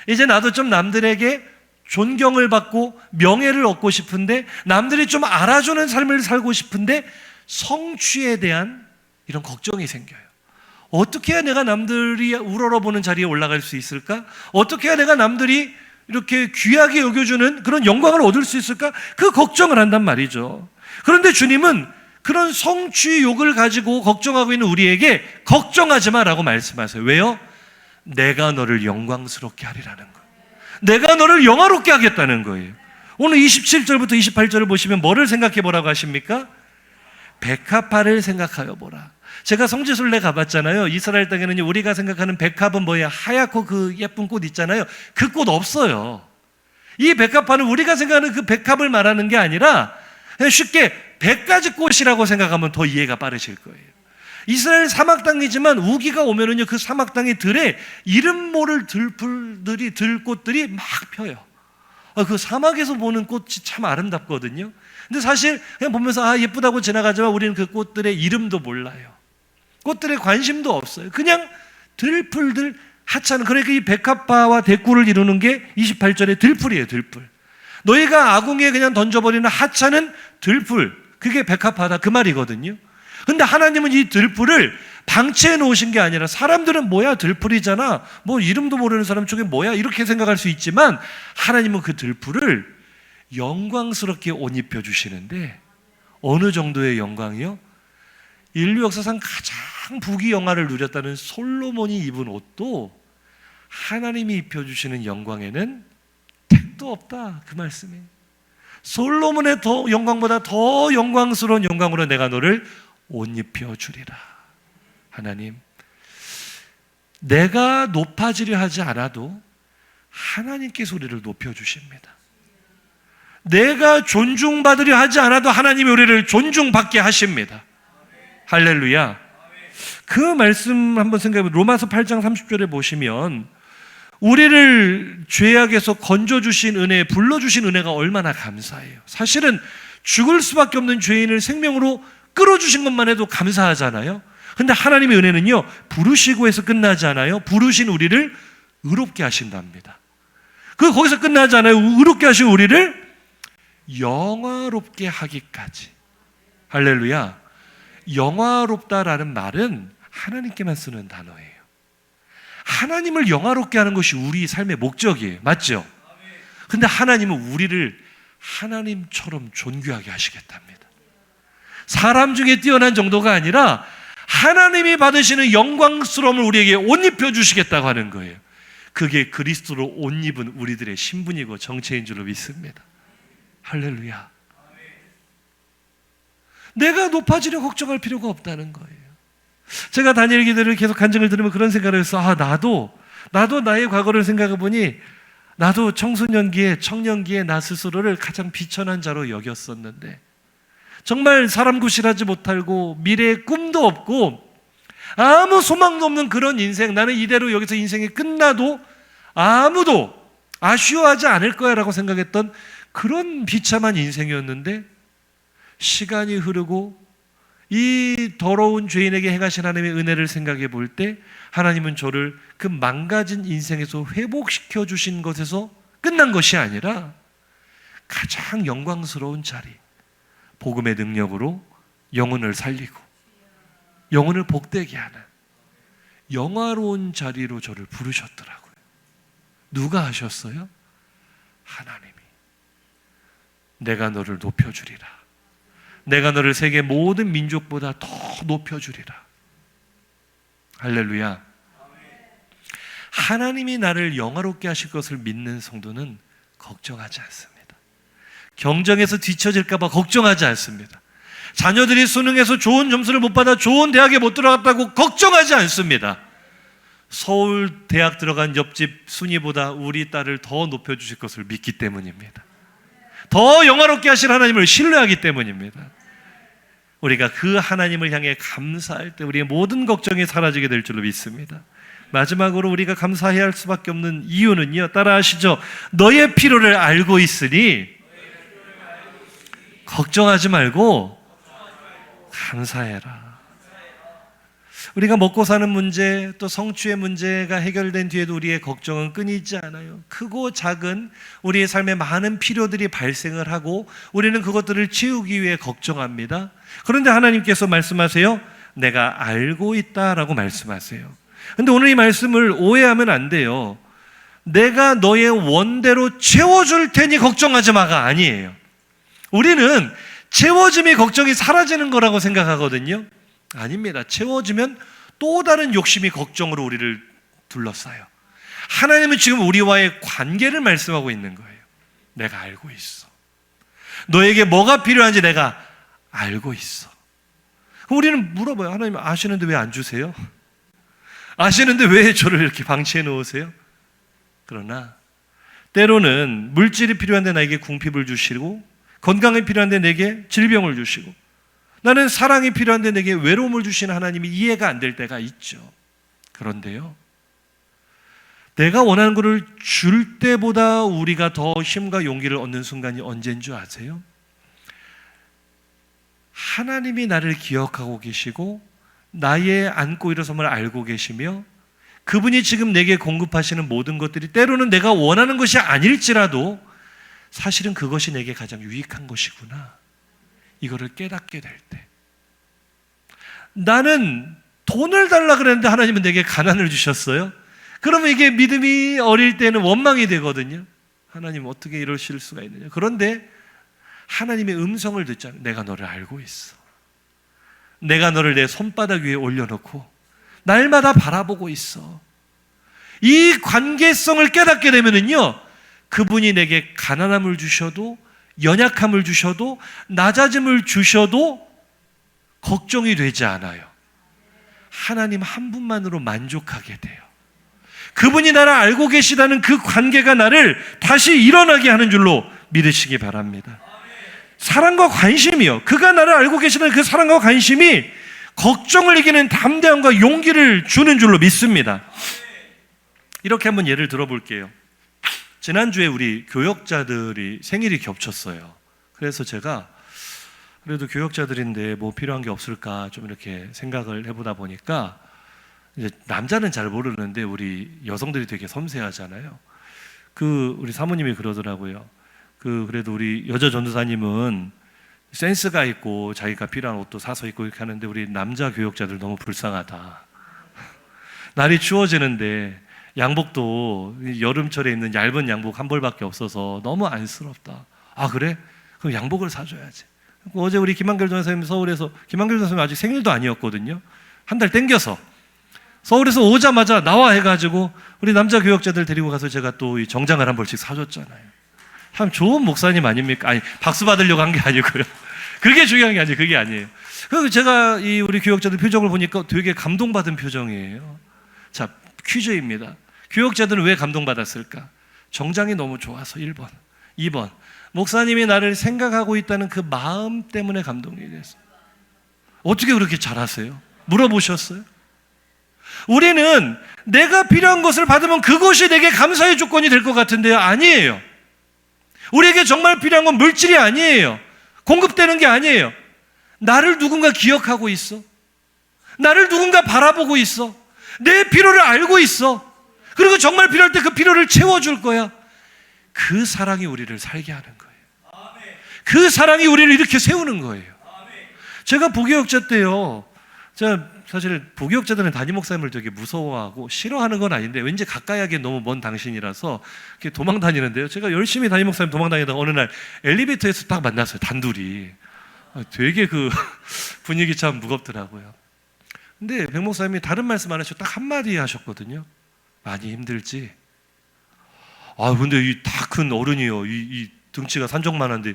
이제 나도 좀 남들에게 존경을 받고 명예를 얻고 싶은데, 남들이 좀 알아주는 삶을 살고 싶은데, 성취에 대한 이런 걱정이 생겨요. 어떻게 해야 내가 남들이 우러러보는 자리에 올라갈 수 있을까? 어떻게 해야 내가 남들이 이렇게 귀하게 여겨주는 그런 영광을 얻을 수 있을까? 그 걱정을 한단 말이죠. 그런데 주님은 그런 성취욕을 가지고 걱정하고 있는 우리에게 걱정하지 마라고 말씀하세요. 왜요? 내가 너를 영광스럽게 하리라는 거예요. 내가 너를 영화롭게 하겠다는 거예요. 오늘 27절부터 28절을 보시면 뭐를 생각해 보라고 하십니까? 백합화를 생각하여 보라. 제가 성지순례 가봤잖아요. 이스라엘 땅에는 우리가 생각하는 백합은 뭐예요? 하얗고 그 예쁜 꽃 있잖아요. 그 꽃 없어요. 이 백합화는 우리가 생각하는 그 백합을 말하는 게 아니라 그냥 쉽게 100가지 꽃이라고 생각하면 더 이해가 빠르실 거예요. 이스라엘 사막 땅이지만 우기가 오면은요, 그 사막 땅의 들에 이름 모를 들풀들이, 들꽃들이 막 펴요. 그 사막에서 보는 꽃이 참 아름답거든요. 근데 사실 그냥 보면서 예쁘다고 지나가지만 우리는 그 꽃들의 이름도 몰라요. 꽃들에 관심도 없어요. 그냥 들풀들 하찮은, 그러니까 이 백합화와 대꾸를 이루는 게 28절의 들풀이에요. 들풀. 너희가 아궁이에 그냥 던져버리는 하찮은 들풀, 그게 백합화다, 그 말이거든요. 근데 하나님은 이 들풀을 방치해 놓으신 게 아니라, 사람들은 뭐야 들풀이잖아, 뭐 이름도 모르는 사람 쪽에 뭐야, 이렇게 생각할 수 있지만 하나님은 그 들풀을 영광스럽게 옷 입혀 주시는데, 어느 정도의 영광이요? 인류 역사상 가장 부귀영화를 누렸다는 솔로몬이 입은 옷도 하나님이 입혀주시는 영광에는 택도 없다, 그 말씀이에요. 솔로몬의 영광보다 더 영광스러운 영광으로 내가 너를 옷 입혀주리라. 하나님, 내가 높아지려 하지 않아도 하나님께서 우리를 높여주십니다. 내가 존중받으려 하지 않아도 하나님이 우리를 존중받게 하십니다. 할렐루야. 그 말씀 한번 생각해보면 로마서 8장 30절에 보시면 우리를 죄악에서 건져주신 은혜, 불러주신 은혜가 얼마나 감사해요. 사실은 죽을 수밖에 없는 죄인을 생명으로 끌어주신 것만 해도 감사하잖아요. 근데 하나님의 은혜는요, 부르시고 해서 끝나지 않아요. 부르신 우리를 의롭게 하신답니다. 거기서 끝나지 않아요. 의롭게 하신 우리를 영화롭게 하기까지. 할렐루야. 영화롭다라는 말은 하나님께만 쓰는 단어예요. 하나님을 영화롭게 하는 것이 우리 삶의 목적이에요. 맞죠? 근데 하나님은 우리를 하나님처럼 존귀하게 하시겠답니다. 사람 중에 뛰어난 정도가 아니라 하나님이 받으시는 영광스러움을 우리에게 옷 입혀 주시겠다고 하는 거예요. 그게 그리스도로 옷 입은 우리들의 신분이고 정체인 줄로 믿습니다. 할렐루야. 내가 높아지려 걱정할 필요가 없다는 거예요. 제가 다니엘 기도를 계속 간증을 들으면 그런 생각을 해서 나도 나의 과거를 생각해 보니 나도 청소년기에, 청년기에 나 스스로를 가장 비천한 자로 여겼었는데, 정말 사람 구실하지 못하고 미래의 꿈도 없고 아무 소망도 없는 그런 인생, 나는 이대로 여기서 인생이 끝나도 아무도 아쉬워하지 않을 거야 라고 생각했던 그런 비참한 인생이었는데, 시간이 흐르고 이 더러운 죄인에게 행하신 하나님의 은혜를 생각해 볼 때 하나님은 저를 그 망가진 인생에서 회복시켜 주신 것에서 끝난 것이 아니라 가장 영광스러운 자리, 복음의 능력으로 영혼을 살리고 영혼을 복되게 하는 영화로운 자리로 저를 부르셨더라고요. 누가 하셨어요? 하나님이. 내가 너를 높여주리라. 내가 너를 세계 모든 민족보다 더 높여주리라. 할렐루야. 하나님이 나를 영화롭게 하실 것을 믿는 성도는 걱정하지 않습니다. 경쟁에서 뒤처질까 봐 걱정하지 않습니다. 자녀들이 수능에서 좋은 점수를 못 받아 좋은 대학에 못 들어갔다고 걱정하지 않습니다. 서울 대학 들어간 옆집 순이보다 우리 딸을 더 높여주실 것을 믿기 때문입니다. 더 영화롭게 하실 하나님을 신뢰하기 때문입니다. 우리가 그 하나님을 향해 감사할 때 우리의 모든 걱정이 사라지게 될 줄로 믿습니다. 마지막으로 우리가 감사해야 할 수밖에 없는 이유는요, 따라하시죠. 너의 필요를 알고 있으니 걱정하지 말고 감사해라. 우리가 먹고 사는 문제, 또 성취의 문제가 해결된 뒤에도 우리의 걱정은 끊이지 않아요. 크고 작은 우리의 삶에 많은 필요들이 발생을 하고 우리는 그것들을 채우기 위해 걱정합니다. 그런데 하나님께서 말씀하세요. 내가 알고 있다라고 말씀하세요. 그런데 오늘 이 말씀을 오해하면 안 돼요. 내가 너의 원대로 채워줄 테니 걱정하지 마가 아니에요. 우리는 채워짐이 걱정이 사라지는 거라고 생각하거든요. 아닙니다. 채워지면 또 다른 욕심이 걱정으로 우리를 둘러싸요. 하나님은 지금 우리와의 관계를 말씀하고 있는 거예요. 내가 알고 있어. 너에게 뭐가 필요한지 내가 알고 있어. 우리는 물어봐요. 하나님 아시는데 왜 안 주세요? 아시는데 왜 저를 이렇게 방치해 놓으세요? 그러나 때로는 물질이 필요한데 나에게 궁핍을 주시고, 건강이 필요한데 내게 질병을 주시고, 나는 사랑이 필요한데 내게 외로움을 주시는 하나님이 이해가 안 될 때가 있죠. 그런데요, 내가 원하는 것을 줄 때보다 우리가 더 힘과 용기를 얻는 순간이 언제인 줄 아세요? 하나님이 나를 기억하고 계시고 나의 안고 일어섬을 알고 계시며 그분이 지금 내게 공급하시는 모든 것들이 때로는 내가 원하는 것이 아닐지라도 사실은 그것이 내게 가장 유익한 것이구나, 이거를 깨닫게 될 때, 나는 돈을 달라 그랬는데 하나님은 내게 가난을 주셨어요. 그러면 이게 믿음이 어릴 때는 원망이 되거든요. 하나님 어떻게 이러실 수가 있느냐. 그런데 하나님의 음성을 듣잖아요. 내가 너를 알고 있어. 내가 너를 내 손바닥 위에 올려놓고 날마다 바라보고 있어. 이 관계성을 깨닫게 되면은요, 그분이 내게 가난함을 주셔도, 연약함을 주셔도, 낮아짐을 주셔도 걱정이 되지 않아요. 하나님 한 분만으로 만족하게 돼요. 그분이 나를 알고 계시다는 그 관계가 나를 다시 일어나게 하는 줄로 믿으시기 바랍니다. 사랑과 관심이요, 그가 나를 알고 계시다는 그 사랑과 관심이 걱정을 이기는 담대함과 용기를 주는 줄로 믿습니다. 이렇게 한번 예를 들어볼게요. 지난주에 우리 교역자들이 생일이 겹쳤어요. 그래서 제가 그래도 교역자들인데 뭐 필요한 게 없을까 좀 이렇게 생각을 해보다 보니까, 이제 남자는 잘 모르는데 우리 여성들이 되게 섬세하잖아요. 우리 사모님이 그러더라고요. 그래도 우리 여자 전도사님은 센스가 있고 자기가 필요한 옷도 사서 입고 이렇게 하는데 우리 남자 교역자들 너무 불쌍하다. 날이 추워지는데 양복도 여름철에 입는 얇은 양복 한 벌밖에 없어서 너무 안쓰럽다. 아 그래? 그럼 양복을 사줘야지. 어제 우리 김한결 전도사님 서울에서, 김한결 전도사님 아직 생일도 아니었거든요. 한 달 땡겨서 서울에서 오자마자 나와 해가지고 우리 남자 교역자들 데리고 가서 제가 또 이 정장을 한 벌씩 사줬잖아요. 참 좋은 목사님 아닙니까? 아니, 박수 받으려고 한 게 아니고요. 그게 중요한 게 아니에요. 그게 아니에요. 그리고 제가 우리 교역자들 표정을 보니까 되게 감동받은 표정이에요. 자, 퀴즈입니다. 교역자들은 왜 감동받았을까? 정장이 너무 좋아서 1번. 2번. 목사님이 나를 생각하고 있다는 그 마음 때문에 감동이 됐어요. 어떻게 그렇게 잘하세요? 물어보셨어요? 우리는 내가 필요한 것을 받으면 그것이 내게 감사의 조건이 될 것 같은데요, 아니에요. 우리에게 정말 필요한 건 물질이 아니에요. 공급되는 게 아니에요. 나를 누군가 기억하고 있어. 나를 누군가 바라보고 있어. 내 필요를 알고 있어. 그리고 정말 필요할 때 그 필요를 채워줄 거야. 그 사랑이 우리를 살게 하는 거예요. 그 사랑이 우리를 이렇게 세우는 거예요. 제가 부교역자 때요, 제가 사실 부교역자들은 담임 목사님을 되게 무서워하고 싫어하는 건 아닌데 왠지 가까이 하기엔 너무 먼 당신이라서 이렇게 도망 다니는데요, 제가 열심히 담임 목사님 도망 다니다가 어느 날 엘리베이터에서 딱 만났어요. 단둘이. 되게 분위기 참 무겁더라고요. 근데 백 목사님이 다른 말씀 안 하시고 딱 한마디 하셨거든요. 많이 힘들지? 근데 이 다 큰 어른이요, 이 등치가 산적만한데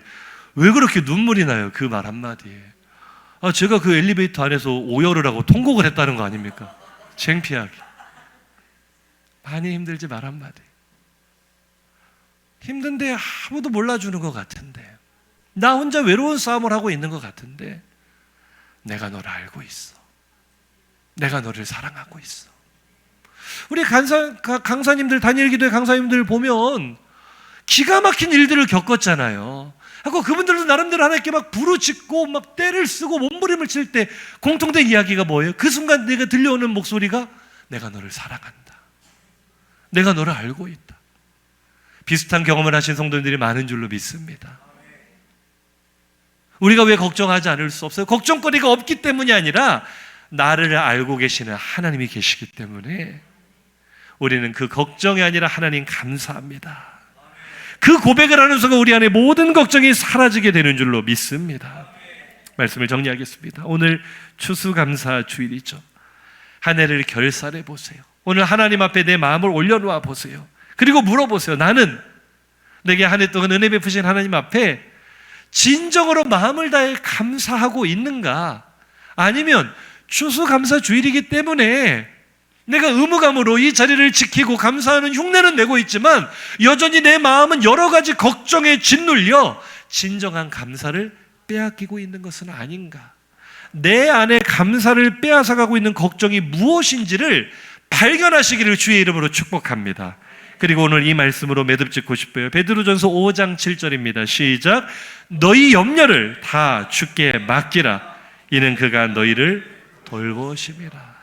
왜 그렇게 눈물이 나요? 그 말 한마디에. 제가 그 엘리베이터 안에서 오열을 하고 통곡을 했다는 거 아닙니까? 창피하게. 많이 힘들지 말 한마디. 힘든데 아무도 몰라주는 것 같은데, 나 혼자 외로운 싸움을 하고 있는 것 같은데, 내가 너를 알고 있어. 내가 너를 사랑하고 있어. 우리 강사님들, 단일기도의 강사님들 보면 기가 막힌 일들을 겪었잖아요. 하고 그분들도 나름대로 하나님께 막 부르짖고 막 떼를 쓰고 몸부림을 칠 때 공통된 이야기가 뭐예요? 그 순간 내가 들려오는 목소리가 내가 너를 사랑한다. 내가 너를 알고 있다. 비슷한 경험을 하신 성도님들이 많은 줄로 믿습니다. 우리가 왜 걱정하지 않을 수 없어요? 걱정거리가 없기 때문이 아니라 나를 알고 계시는 하나님이 계시기 때문에 우리는 그 걱정이 아니라 하나님 감사합니다. 그 고백을 하는 순간 우리 안에 모든 걱정이 사라지게 되는 줄로 믿습니다. 말씀을 정리하겠습니다. 오늘 추수감사 주일이죠. 한 해를 결산해 보세요. 오늘 하나님 앞에 내 마음을 올려놓아 보세요. 그리고 물어보세요. 나는 내게 한 해 동안 은혜 베푸신 하나님 앞에 진정으로 마음을 다해 감사하고 있는가? 아니면 추수감사주일이기 때문에 내가 의무감으로 이 자리를 지키고 감사하는 흉내는 내고 있지만 여전히 내 마음은 여러 가지 걱정에 짓눌려 진정한 감사를 빼앗기고 있는 것은 아닌가? 내 안에 감사를 빼앗아가고 있는 걱정이 무엇인지를 발견하시기를 주의 이름으로 축복합니다. 그리고 오늘 이 말씀으로 매듭 짓고 싶어요. 베드로전서 5장 7절입니다. 시작. 너희 염려를 다 주께 맡기라. 이는 그가 너희를 돌보심이라.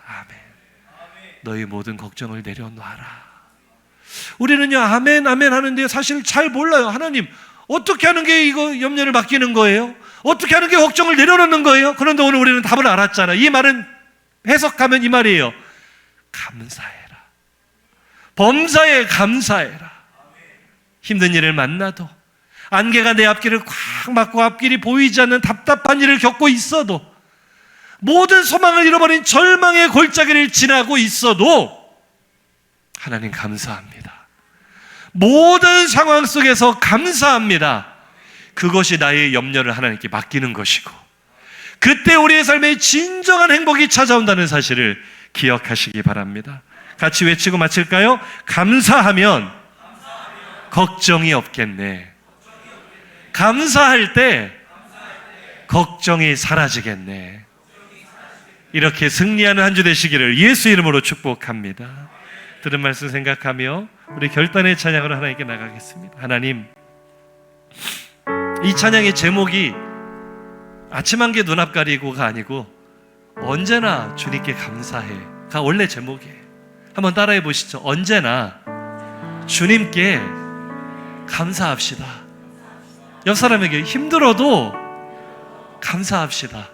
너희 모든 걱정을 내려놔라. 우리는요 아멘 아멘 하는데 사실 잘 몰라요. 하나님 어떻게 하는 게 이거 염려를 맡기는 거예요? 어떻게 하는 게 걱정을 내려놓는 거예요? 그런데 오늘 우리는 답을 알았잖아. 이 말은 해석하면 이 말이에요. 감사해라. 범사에 감사해라. 힘든 일을 만나도, 안개가 내 앞길을 콱 막고 앞길이 보이지 않는 답답한 일을 겪고 있어도, 모든 소망을 잃어버린 절망의 골짜기를 지나고 있어도 하나님 감사합니다. 모든 상황 속에서 감사합니다. 그것이 나의 염려를 하나님께 맡기는 것이고, 그때 우리의 삶에 진정한 행복이 찾아온다는 사실을 기억하시기 바랍니다. 같이 외치고 마칠까요? 감사하면 걱정이 없겠네. 감사할 때 걱정이 사라지겠네. 이렇게 승리하는 한 주 되시기를 예수 이름으로 축복합니다. 들은 말씀 생각하며 우리 결단의 찬양으로 하나님께 나가겠습니다. 하나님, 이 찬양의 제목이 아침 한개 눈 앞 가리고가 아니고 언제나 주님께 감사해가 원래 제목이에요. 한번 따라해 보시죠. 언제나 주님께 감사합시다. 옆 사람에게 힘들어도 감사합시다.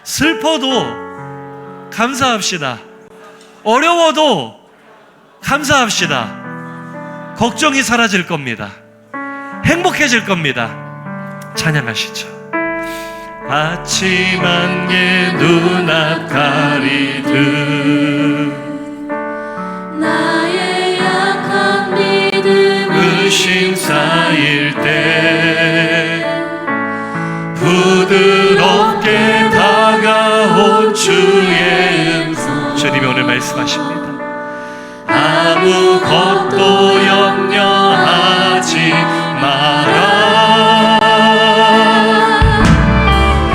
슬퍼도 감사합시다. 어려워도 감사합시다. 걱정이 사라질 겁니다. 행복해질 겁니다. 찬양하시죠. 아침 한개 눈앞 가리듯 나의 약한 믿음 의심 쌓일 때 부드럽게 다가온 주의 음성. 주님이 오늘 말씀하십니다. 아무것도 염려하지 마라.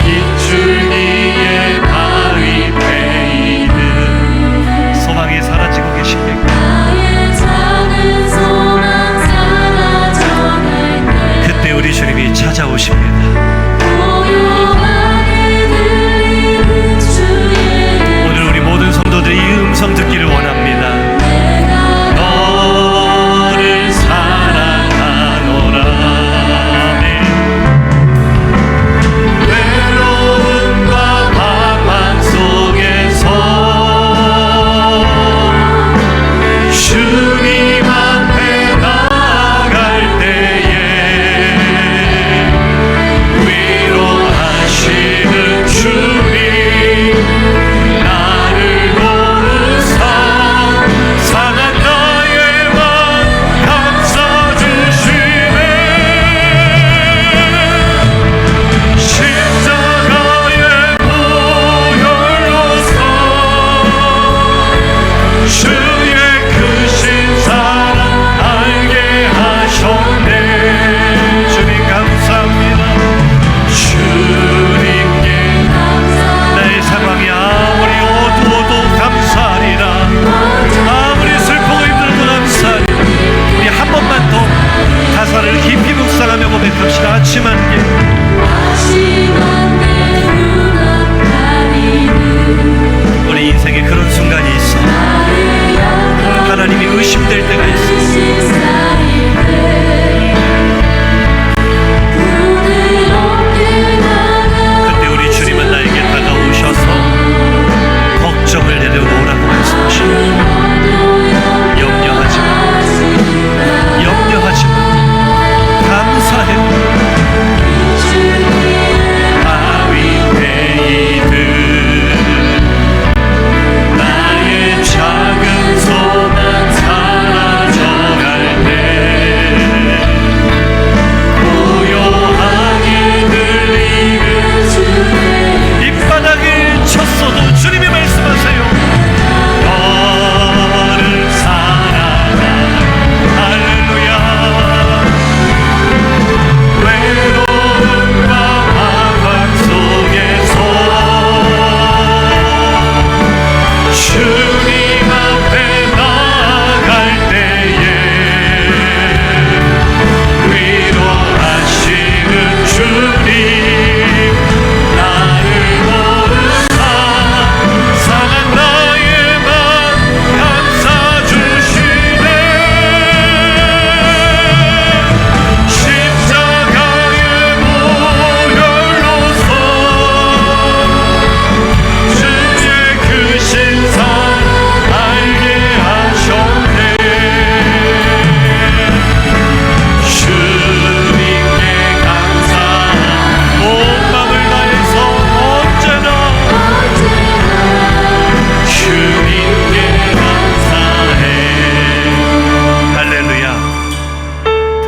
빗줄기에 바위 패이듯 소망이 사라지고 계시겠고, 나의 작은 소망 사라져갈 때 그때 우리 주님이 찾아오십니다. 오늘 우리 모든 성도들이 이 음성 듣기를 원합니다. 너를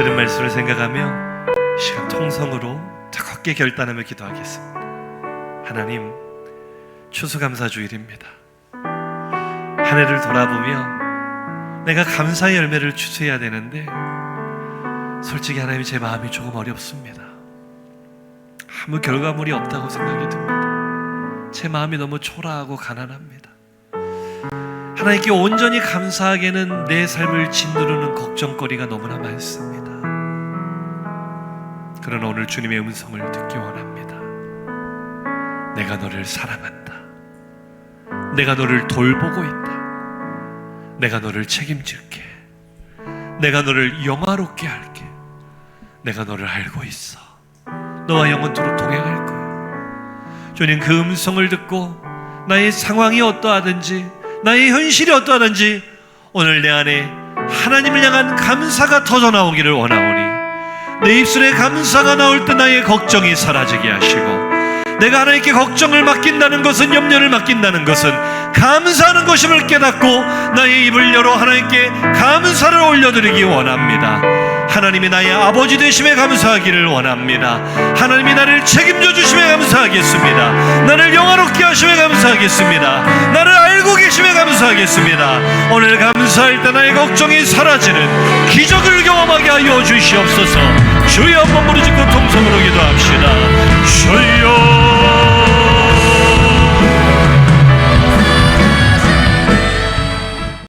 들은 말씀을 생각하며 시간 통성으로 뜨겁게 결단하며 기도하겠습니다. 하나님, 추수감사주일입니다. 한 해를 돌아보며 내가 감사의 열매를 추수해야 되는데 솔직히 하나님, 제 마음이 조금 어렵습니다. 아무 결과물이 없다고 생각이 듭니다. 제 마음이 너무 초라하고 가난합니다. 하나님께 온전히 감사하게는 내 삶을 짓누르는 걱정거리가 너무나 많습니다. 그러나 오늘 주님의 음성을 듣기 원합니다. 내가 너를 사랑한다. 내가 너를 돌보고 있다. 내가 너를 책임질게. 내가 너를 영화롭게 할게. 내가 너를 알고 있어. 너와 영원토록 동행할 거야. 주님, 그 음성을 듣고 나의 상황이 어떠하든지, 나의 현실이 어떠하든지 오늘 내 안에 하나님을 향한 감사가 터져나오기를 원하오니, 내 입술에 감사가 나올 때 나의 걱정이 사라지게 하시고, 내가 하나님께 걱정을 맡긴다는 것은, 염려를 맡긴다는 것은 감사하는 것임을 깨닫고 나의 입을 열어 하나님께 감사를 올려드리기 원합니다. 하나님이 나의 아버지 되심에 감사하기를 원합니다. 하나님이 나를 책임져 주심에 감사하겠습니다. 나를 영화롭게 하심에 감사하겠습니다. 나를 알고 계심에 감사하겠습니다. 오늘 감사할 때 나의 걱정이 사라지는 기적을 경험하게 하여 주시옵소서. 주여, 한번 부르짖고 통성으로 기도합시다. 주여